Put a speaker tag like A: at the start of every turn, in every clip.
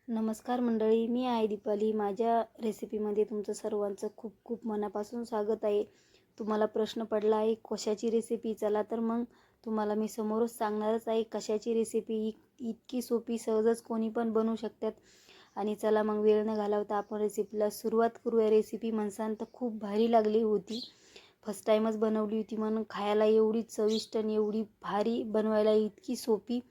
A: नमस्कार मंडळी, मी आहे दीपाली. माझ्या रेसिपीमध्ये तुमचं सर्वांचं खूप खूप मनापासून स्वागत आहे. तुम्हाला प्रश्न पडला आहे कशाची रेसिपी, चला तर मग तुम्हाला मी समोरच सांगणारच आहे कशाची रेसिपी. इतकी सोपी, सहजच कोणी पण बनवू शकतात. आणि चला मग वेळ न घालवता आपण रेसिपीला सुरुवात करूया. रेसिपी म्हणसान तर खूप भारी लागली होती. फर्स्ट टाईमच बनवली होती म्हणून खायला एवढी चविष्ट आणि एवढी भारी, बनवायला इतकी सोपी.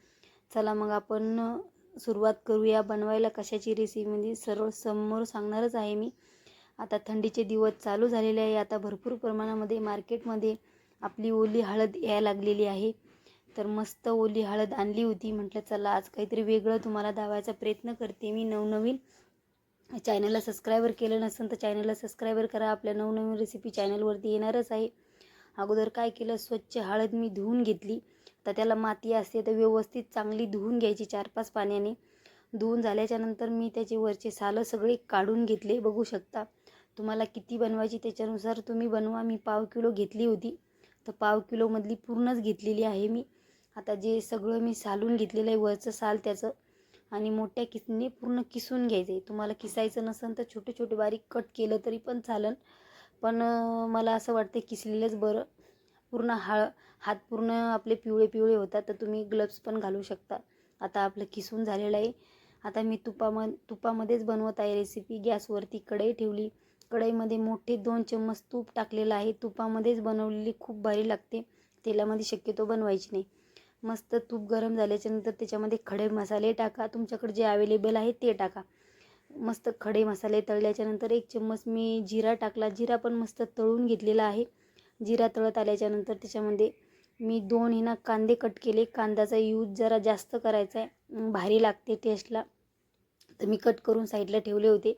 A: चला मग आपण सुरुवात करूया बनवायला. कशाची रेसिपी म्हणजे सर्व समोर सांगणारच आहे मी. आता थंडीचे दिवस चालू झालेले आहे. आता भरपूर प्रमाणामध्ये मार्केटमध्ये आपली ओली हळद यायला लागलेली आहे. तर मस्त ओली हळद आणली होती. म्हटलं चला आज काहीतरी वेगळं तुम्हाला दाखवायचा प्रयत्न करते मी. नवनवीन चॅनलला सबस्क्राईबर केलं नसेल तर चॅनलला सबस्क्राईबर करा. आपल्या नवनवीन रेसिपी चॅनलवरती येणारच आहे. अगोदर काय केलं, स्वच्छ हळद मी धुवून घेतली. तर त्याला माती असते तर व्यवस्थित चांगली धुवून घ्यायची 4-5 पाण्याने. धुवून झाल्याच्या नंतर मी त्याचे वरचे सालं सगळे काढून घेतले. बघू शकता. तुम्हाला किती बनवायची त्याच्यानुसार तुम्ही बनवा. मी 1/2 किलो घेतली होती, तर 1/2 किलोमधली पूर्णच घेतलेली आहे मी. आता जे सगळं मी सालून घेतलेलं आहे वरचं साल त्याचं, आणि मोठ्या किसणीने पूर्ण किसून घ्यायचं आहे. तुम्हाला किसायचं नसेल तर छोटे छोटे बारीक कट केलं तरी पण चालेल, पण मला असं वाटतं किसलेलंच बरं. पूर्ण हात पूर्ण आपले पिवळे पिवळे होतात, तर तुम्ही ग्लव्स पण घालू शकता. आता आपलं किसून झालेलं आहे. आता मी तुपामध्येच बनवत आहे रेसिपी. गॅसवरती कढई ठेवली. कढईमध्ये मोठे 2 चम्मच तूप टाकलेलं आहे. तुपामध्येच बनवलेली खूप भारी लागते. तेलामध्ये शक्यतो बनवायची नाही. मस्त तूप गरम झाल्याच्यानंतर त्याच्यामध्ये खडे मसाले टाका. तुमच्याकडे जे अवेलेबल आहे ते टाका. मस्त खडे मसाले तळल्याच्यानंतर 1 चम्मच मी जिरा टाकला. जिरा पण मस्त तळून घेतलेला आहे. जिरा तळत आल्याच्यानंतर त्याच्यामध्ये मी 2 कांदे कट केले. कांद्याचा यूज जरा जास्त करायचा आहे, भारी लागते टेस्टला. तर मी कट करून साईडला ठेवले होते.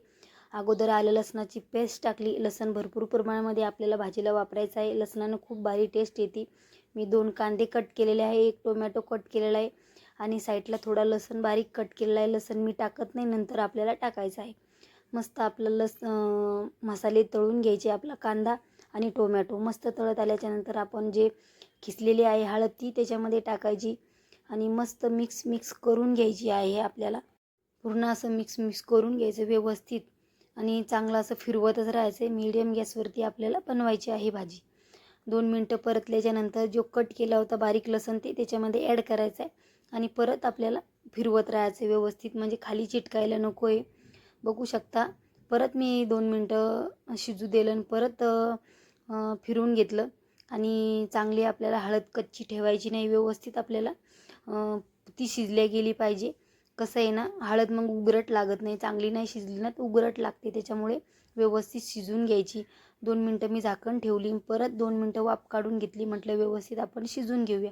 A: अगोदर आलं लसणाची पेस्ट टाकली. लसण भरपूर प्रमाणामध्ये आपल्याला भाजीला वापरायचं आहे. लसणानं खूप भारी टेस्ट येते. मी 2 कांदे कट केलेले आहे, 1 टोमॅटो कट केलेला आहे, आणि साईडला थोडा लसण बारीक कट केलेला आहे. लसण मी टाकत नाही, नंतर आपल्याला टाकायचं आहे. मस्त आपलं मसाले तळून घ्यायचे. आपला कांदा आणि टोमॅटो मस्त तळत आल्याच्यानंतर आपण जे खिसलेली आहे हळद ती त्याच्यामध्ये टाकायची आणि मस्त मिक्स करून घ्यायची आहे. आपल्याला पूर्ण असं मिक्स करून घ्यायचं व्यवस्थित, आणि चांगलं असं फिरवतच राहायचं. मीडियम गॅसवरती आपल्याला बनवायची आहे भाजी. 2 मिनटं परतल्याच्यानंतर जो कट केला होता बारीक लसण ते त्याच्यामध्ये ॲड करायचं आहे, आणि परत आपल्याला फिरवत राहायचं व्यवस्थित, म्हणजे खाली चिटकायला नको आहे. बघू शकता. परत मी 2 मिनटं शिजू दिलं आणि परत फिरवून घेतलं. आणि चांगली आपल्याला हळद कच्ची ठेवायची नाही. व्यवस्थित आपल्याला ती शिजल्या गेली पाहिजे. कसं आहे ना, हळद मग उगरट लागत नाही. चांगली नाही शिजली ना तर उगरट लागते. त्याच्यामुळे व्यवस्थित शिजून घ्यायची. 2 मिनटं मी झाकण ठेवली. परत 2 मिनटं वाफ काढून घेतली. म्हटलं व्यवस्थित आपण शिजून घेऊया.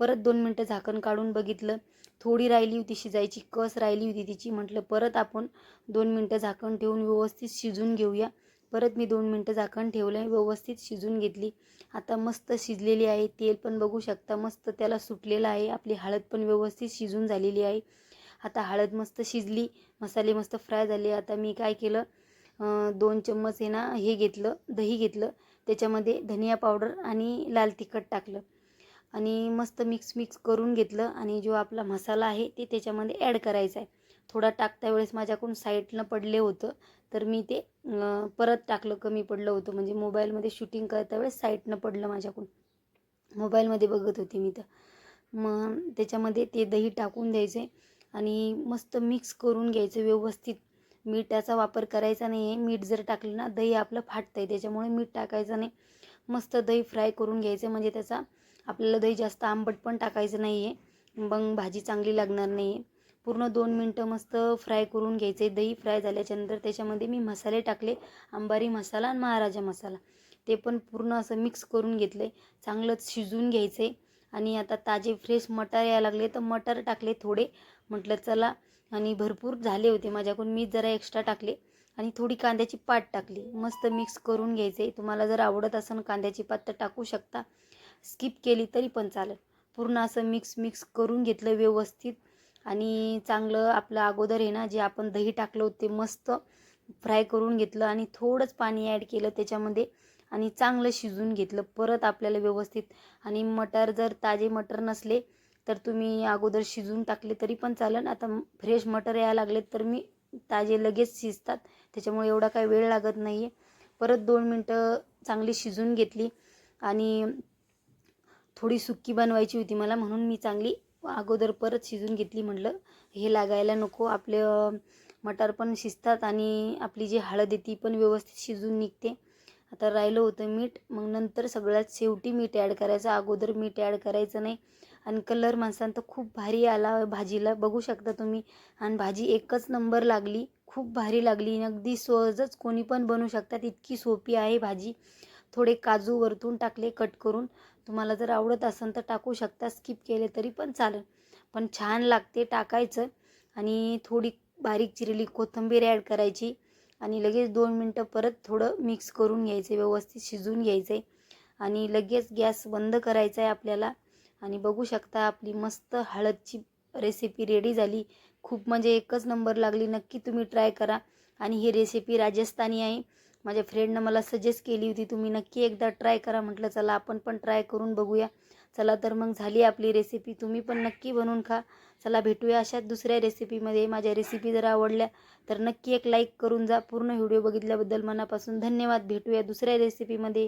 A: परत 2 मिनटं झाकण काढून बघितलं. थोडी राहिली होती शिजायची, कस राहिली होती तिची. म्हटलं परत आपण 2 मिनटं झाकण ठेवून व्यवस्थित शिजून घेऊया. परत मी 2 मिनटं झाकण ठेवलं, व्यवस्थित शिजून घेतली. आता मस्त शिजलेली आहे. तेल पण बघू शकता मस्त त्याला सुटलेलं आहे. आपली हळद पण व्यवस्थित शिजून झालेली आहे. आता हळद मस्त शिजली, मसाले मस्त फ्राय झाले. आता मी काय केलं, 2 चम्मच हे घेतलं, दही घेतलं. त्याच्यामध्ये धनिया पावडर आणि लाल तिखट टाकलं, आणि मस्त मिक्स करून घेतलं. आणि जो आपला मसाला आहे ते त्याच्यामध्ये ॲड करायचा आहे. थोडा टाकता वेळेस माझ्याकडून साईडनं पडले होतं, तर मी ते परत टाकलं. कमी पडलं होतं म्हणजे मोबाईलमध्ये शूटिंग करता वेळेस साईडनं पडलं माझ्याकडून. मोबाईलमध्ये बघत होती मी तर. मग त्याच्यामध्ये ते दही टाकून द्यायचे आणि मस्त मिक्स करून घ्यायचं व्यवस्थित. मीठाचा वापर करायचा नाही आहे. मीठ जर टाकलं ना दही आपलं फाटतं आहे, त्याच्यामुळे मीठ टाकायचं नाही. मस्त दही फ्राय करून घ्यायचं, म्हणजे त्याचा आपल्याला दही जास्त आंबट पण टाकायचं नाही आहे, मग भाजी चांगली लागणार नाही आहे. पूर्ण 2 मिनटं मस्त फ्राय करून घ्यायचे. दही फ्राय झाल्याच्यानंतर त्याच्यामध्ये मी मसाले टाकले. अंबारी मसाला आणि महाराजा मसाला, ते पण पूर्ण असं मिक्स करून घेतले. चांगलंच शिजून घ्यायचे. आणि आता ताजे फ्रेश मटार यायला लागले तर मटार टाकले थोडे. म्हटलं चला, आणि भरपूर झाले होते माझ्याकडून, मी जरा एक्स्ट्रा टाकले. आणि थोडी कांद्याची पात टाकली. मस्त मिक्स करून घ्यायचे. तुम्हाला जर आवडत असेल कांद्याची पात तर टाकू शकता, स्किप केली तरी पण चालेल. पूर्ण असं मिक्स करून घेतलं व्यवस्थित. आणि चांगलं आपलं अगोदर आहे ना जे आपण दही टाकलं होते मस्त फ्राय करून घेतलं, आणि थोडंच पाणी ॲड केलं त्याच्यामध्ये, आणि चांगलं शिजून घेतलं परत आपल्याला व्यवस्थित. आणि मटर जर ताजे मटर नसले तर तुम्ही अगोदर शिजवून टाकले तरी पण चालेल. आता फ्रेश मटर यायला लागलेत तर मी ताजे लगेच शिजतात, त्याच्यामुळे एवढा काही वेळ लागत नाही आहे. परत 2 मिनटं चांगली शिजवून घेतली आणि थोडी सुक्की बनवायची होती मला, म्हणून मी चांगली अगोदर परत शिजवून घेतली. म्हटलं हे लागायला नको, आपले मटार पण शिजतात आणि आपली जी हळद आहे ती पण व्यवस्थित शिजून निघते. आता राहिलं होतं मीठ, मग नंतर सगळ्यात शेवटी मीठ ॲड करायचं, अगोदर मीठ ॲड करायचं नाही. आणि कलर माणसांत खूप भारी आला भाजीला, बघू शकता तुम्ही. आणि भाजी एकच नंबर लागली, खूप भारी लागली. अगदी सहजच कोणी पण बनवू शकतात, इतकी सोपी आहे भाजी. थोडे काजू वरतून टाकले कट करून, तुम्हाला जर आवडत असेल तर टाकू शकता, स्किप केले तरी पण चालेल, पण छान लागते टाकायचं. आणि थोडी बारीक चिरलेली कोथिंबीर ॲड करायची आणि लगेच 2 मिनटं परत थोडं मिक्स करून घ्यायचं, व्यवस्थित शिजवून घ्यायचं आहे आणि लगेच गॅस बंद करायचा आहे आपल्याला. आणि बघू शकता आपली मस्त हळदची रेसिपी रेडी झाली. खूप म्हणजे एकच नंबर लागली, नक्की तुम्ही ट्राय करा. आणि ही रेसिपी राजस्थानी आहे, माझ्या फ्रेंडनं मला सजेस्ट केली होती, तुम्ही नक्की एकदा ट्राय करा. म्हटलं चला आपण पण ट्राय करून बघूया. चला तर मग झाली आपली रेसिपी, तुम्ही पण नक्की बनवून खा. चला भेटूया अशाच दुसऱ्या रेसिपीमध्ये. माझ्या रेसिपी जर आवडल्या तर नक्की एक लाईक करून जा. पूर्ण व्हिडिओ बघितल्याबद्दल मनापासून धन्यवाद. भेटूया दुसऱ्या रेसिपीमध्ये.